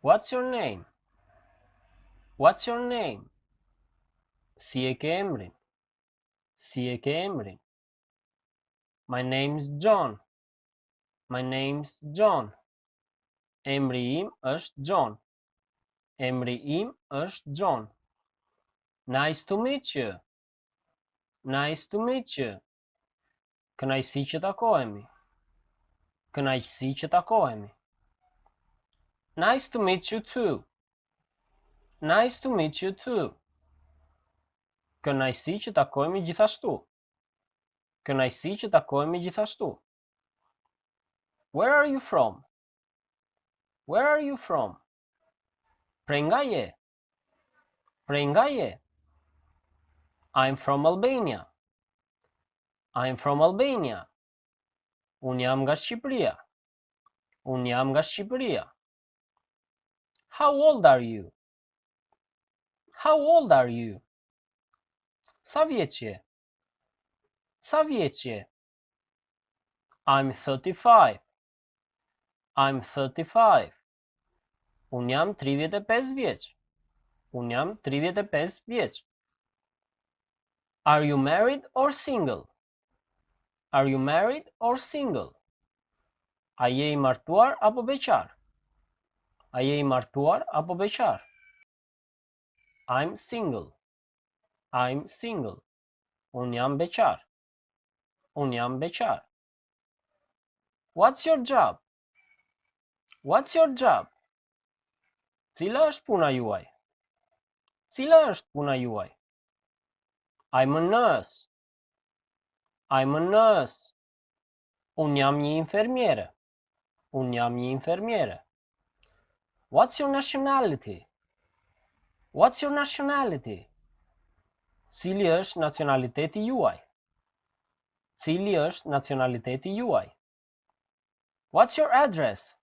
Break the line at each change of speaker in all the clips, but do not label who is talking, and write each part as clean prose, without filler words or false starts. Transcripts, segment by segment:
What's your name? What's your name? Si e ke emrin? Si e ke emrin? My name's John. My name's John. Emri im është John. Emri im është John. Nice to meet you. Nice to meet you. Kënaqësi që takohemi. Kënaqësi që takohemi. Nice to meet you too. Nice to meet you too. Kënaqësi që takohemi gjithashtu. Kënaqësi që takohemi gjithashtu. Where are you from? Where are you from? Prej nga je? Prej nga je? I'm from Albania. I'm from Albania. Unë jam nga Shqipëria. Unë jam nga Shqipëria. How old are you? How old are you? Sa vjeç je? Sa vjeç je? I'm 35. I'm 35. Unë jam 35 vjeç. Unë jam 35 vjeç. Are you married or single? Are you married or single? A je I martuar apo beqar? A je I martuar apo beqar? I'm single. I'm single. Unë jam beqar. Unë jam beqar. What's your job? What's your job? Cila është puna juaj? Cila është puna juaj? I'm a nurse. I'm a nurse. Unë jam një infermiere. Unë jam një infermiere. What's your nationality? What's your nationality? Cili është nacionaliteti juaj? Cili është nacionaliteti juaj? What's your address?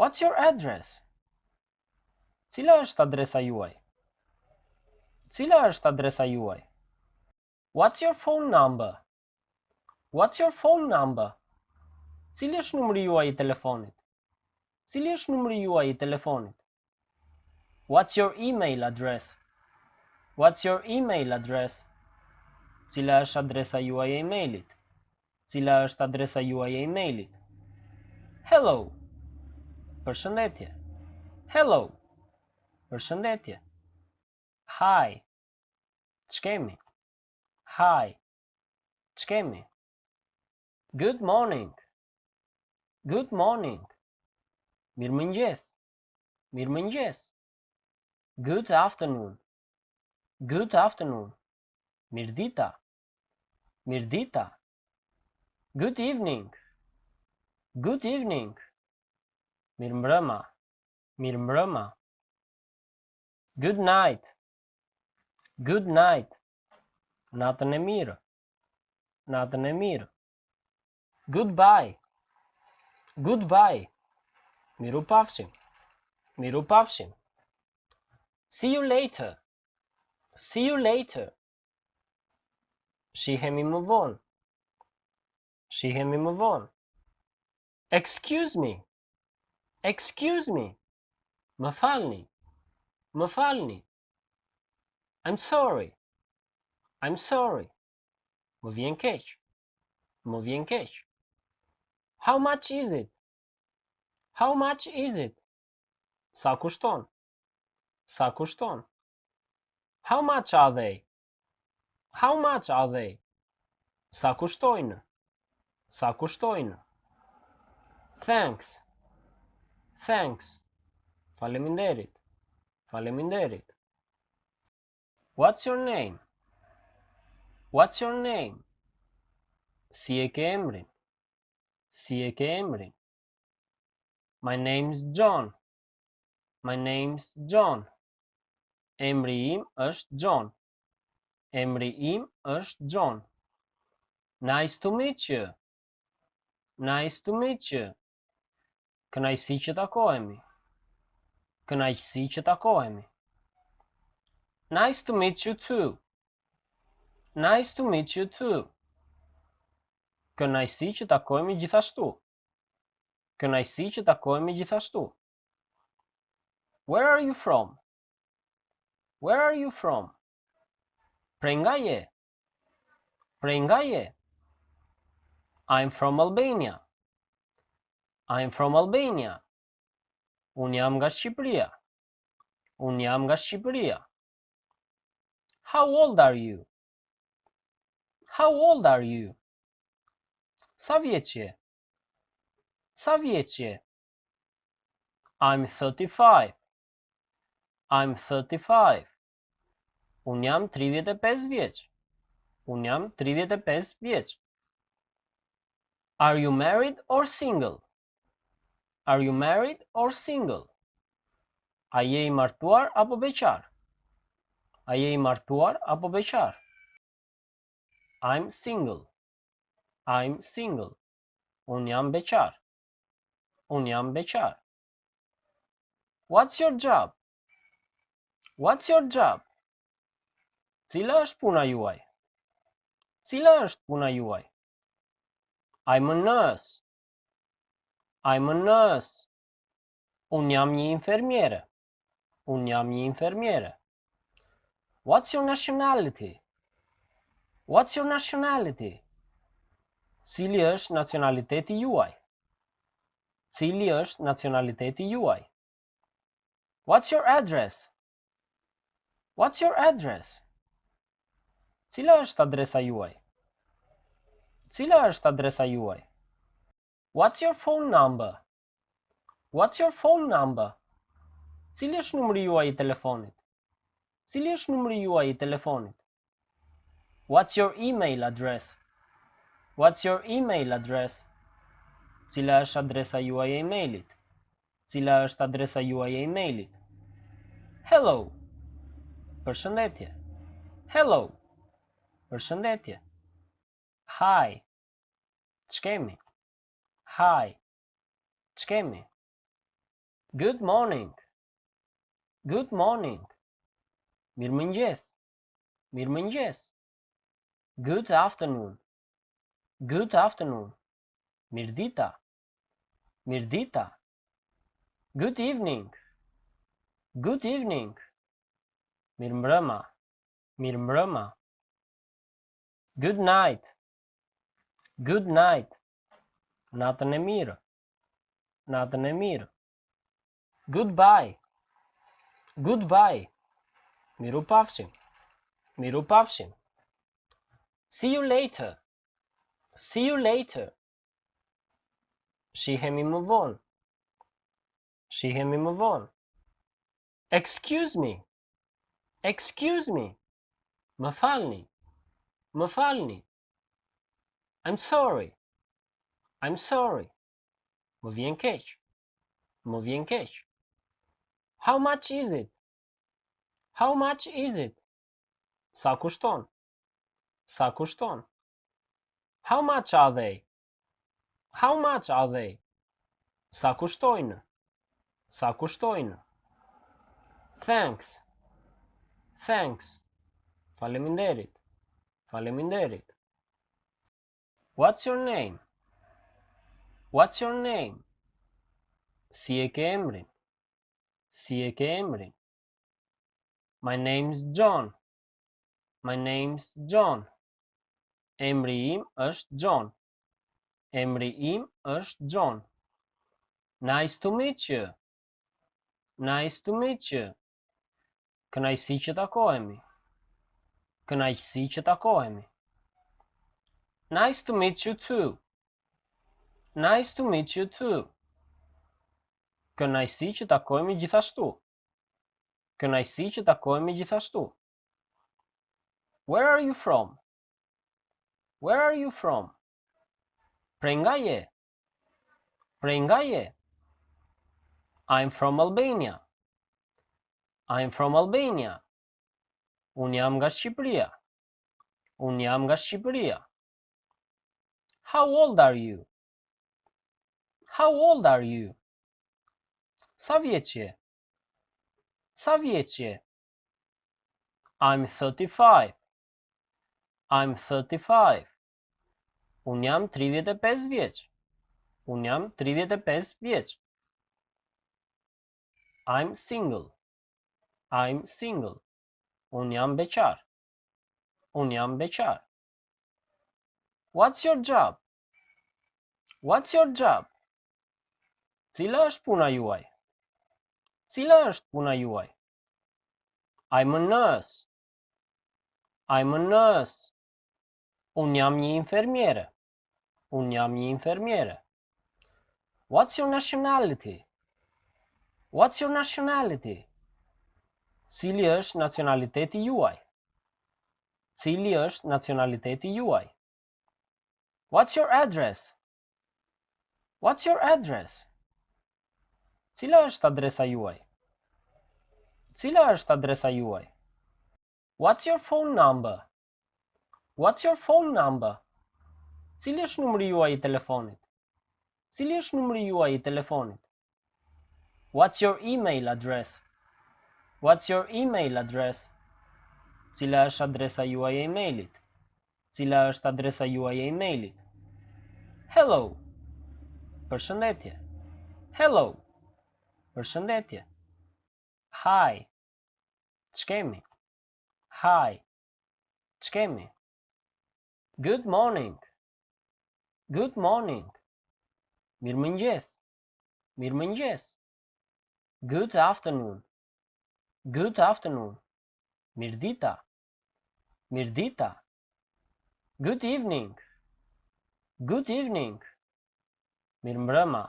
What's your address? Cila është adresa juaj? Cila është adresa juaj? What's your phone number? What's your phone number? Cili është numri juaj I telefonit? Cili është numri juaj I telefonit? What's your email address? What's your email address? Cila është adresa juaj e emailit? Cila është adresa juaj e emailit? Hello. Përshëndetje. Hello. Përshëndetje. Hi. Ç'kemi? Hi. Ç'kemi? Good morning. Good morning. Mirëmëngjes. Mirëmëngjes. Good afternoon. Good afternoon. Mirdita. Mirdita. Good evening. Good evening. Mirëmbrëma. Mirëmbrëma. Good night. Good night. Natën e mirë. Natën e mirë. Goodbye. Goodbye. Miru pafshim. Miru pafshim. See you later. See you later. Shihemi më vonë. Shihemi më vonë. Excuse me. Excuse me. Më falni. Më falni. I'm sorry. I'm sorry. Më vjen keq. Më vjen keq. How much is it? How much is it? Sa kushton? Sa kushton? How much are they? How much are they? Sa kushtojnë? Sa kushtojnë? Thanks. Thanks. Faleminderit. Faleminderit. What's your name? What's your name? Si e ke emrin? Si e ke emrin? My name's John. My name's John. Emri im është John. Emri im është John. Nice to meet you. Nice to meet you. Kënaqësi që takohemi. Kënaqësi që takohemi. Nice to meet you too. Nice to meet you too. Kënaqësi që takohemi gjithashtu. Kënaqësi që takohemi gjithashtu. Where are you from? Where are you from? Prej nga je? Prej nga je? I'm from Albania. I'm from Albania. Unë jam nga Shqipëria. Unë jam nga Shqipëria. How old are you? How old are you? Sa vjeç je? Sa vjeç je? I'm 35. I'm 35. Unë jam 35 vjeç. Unë jam 35 vjeç. Are you married or single? Are you married or single? A je I martuar apo beqar? A je I martuar apo beqar? I'm single. I'm single. Unë jam beqar. Unë jam beqar. What's your job? What's your job? Cila është puna juaj? Cila është puna juaj? I'm a nurse. I'm a nurse. Unë jam një infermiere. Unë jam një infermiere. What's your nationality? What's your nationality? Cili është nacionaliteti juaj? Cili është nacionaliteti juaj? What's your address? What's your address? Cila është adresa juaj? Cila është adresa juaj? What's your phone number? What's your phone number? Cili është numri juaj I telefonit? Cili është numri juaj I telefonit? What's your email address? What's your email address? Cila është adresa juaj e emailit? Cila është adresa juaj e emailit? Hello. Përshëndetje. Hello. Përshëndetje. Hi. Ç'kemi? Hi. Ç'kemi? Good morning. Good morning. Mirëmëngjes. Mirëmëngjes. Good afternoon. Good afternoon. Mirdita. Mirdita. Good evening. Good evening. Mirëmbrëma. Mirëmbrëma. Good night. Good night. Natën e mirë. Natën e mirë. Goodbye. Goodbye. Miru pafshim. Miru pafshim. See you later. See you later. Shihemi më vonë. Shihemi më vonë. Excuse me. Excuse me. Më falni. Më falni. I'm sorry. I'm sorry. Më vjen keq. Më vjen keq. How much is it? How much is it? Sa kushton? Sa kushton? How much are they? How much are they? Sa kushtojnë? Sa kushtojnë? Thanks. Thanks. Faleminderit. Faleminderit. What's your name? What's your name? Si e ke emrin? Si e ke emrin? My name's John. My name's John. Emri im është John. Emri im është John. Nice to meet you. Nice to meet you. Kënaqësi që takohemi. Kënaqësi që takohemi. Nice to meet you too. Nice to meet you too. Kënaqësi që takohemi gjithashtu. Kënaqësi që takohemi gjithashtu. Where are you from? Where are you from? Prej nga je? Prej nga je? I'm from Albania. I'm from Albania. Unë jam nga Shqipëria. Unë jam nga Shqipëria. How old are you? How old are you? Sa vjeç je? Sa vjeç je? I'm 35. I'm 35. Unë jam 35 vjeç. Unë jam 35 vjeç. I'm single. I'm single. Unë jam beqar. Unë jam beqar. What's your job? What's your job? Cila është puna juaj? Cila është puna juaj? I'm a nurse. I'm a nurse. Unë jam një infermiere. Unë jam një infermiere. What's your nationality? What's your nationality? Cili është nacionaliteti juaj? Cili është nacionaliteti juaj? What's your address? What's your address? Cila është adresa juaj? Cila është adresa juaj? What's your phone number? What's your phone number? Cili është numri juaj I telefonit? Cili është numri juaj I telefonit? What's your email address? What's your email address? Cila është adresa juaj e emailit? Cila është adresa juaj e emailit? Hello. Përshëndetje. Hello. Përshëndetje. Hi. Ç'kemi? Hi. Ç'kemi? Good morning. Good morning. Mirëmëngjes. Mirëmëngjes. Good afternoon. Good afternoon. Mirdita. Mirdita. Good evening. Good evening. Mirëmbrëma.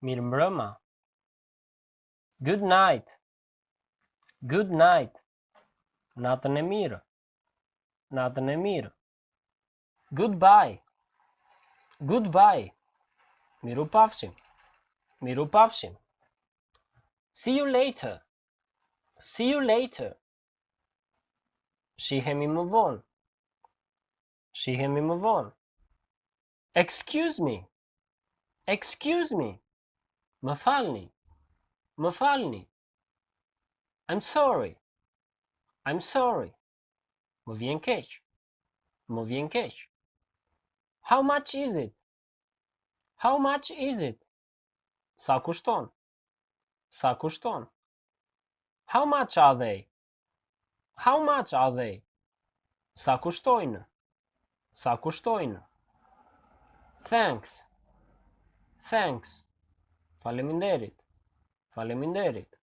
Mirëmbrëma. Good night. Good night. Natën e mirë. Natën e mirë. Goodbye. Goodbye. Mirupafshim. Mirupafshim. See you later. See you later. Shihemi më vonë. Shihemi më vonë. Excuse me. Excuse me. Më falni. Më falni. I'm sorry. I'm sorry. Më vjen keq. Më vjen keq. How much is it? How much is it? Sa kushton? Sa kushton? How much are they? How much are they? Sa kushtojnë? Sa kushtojnë? Thanks. Thanks. Faleminderit. Faleminderit.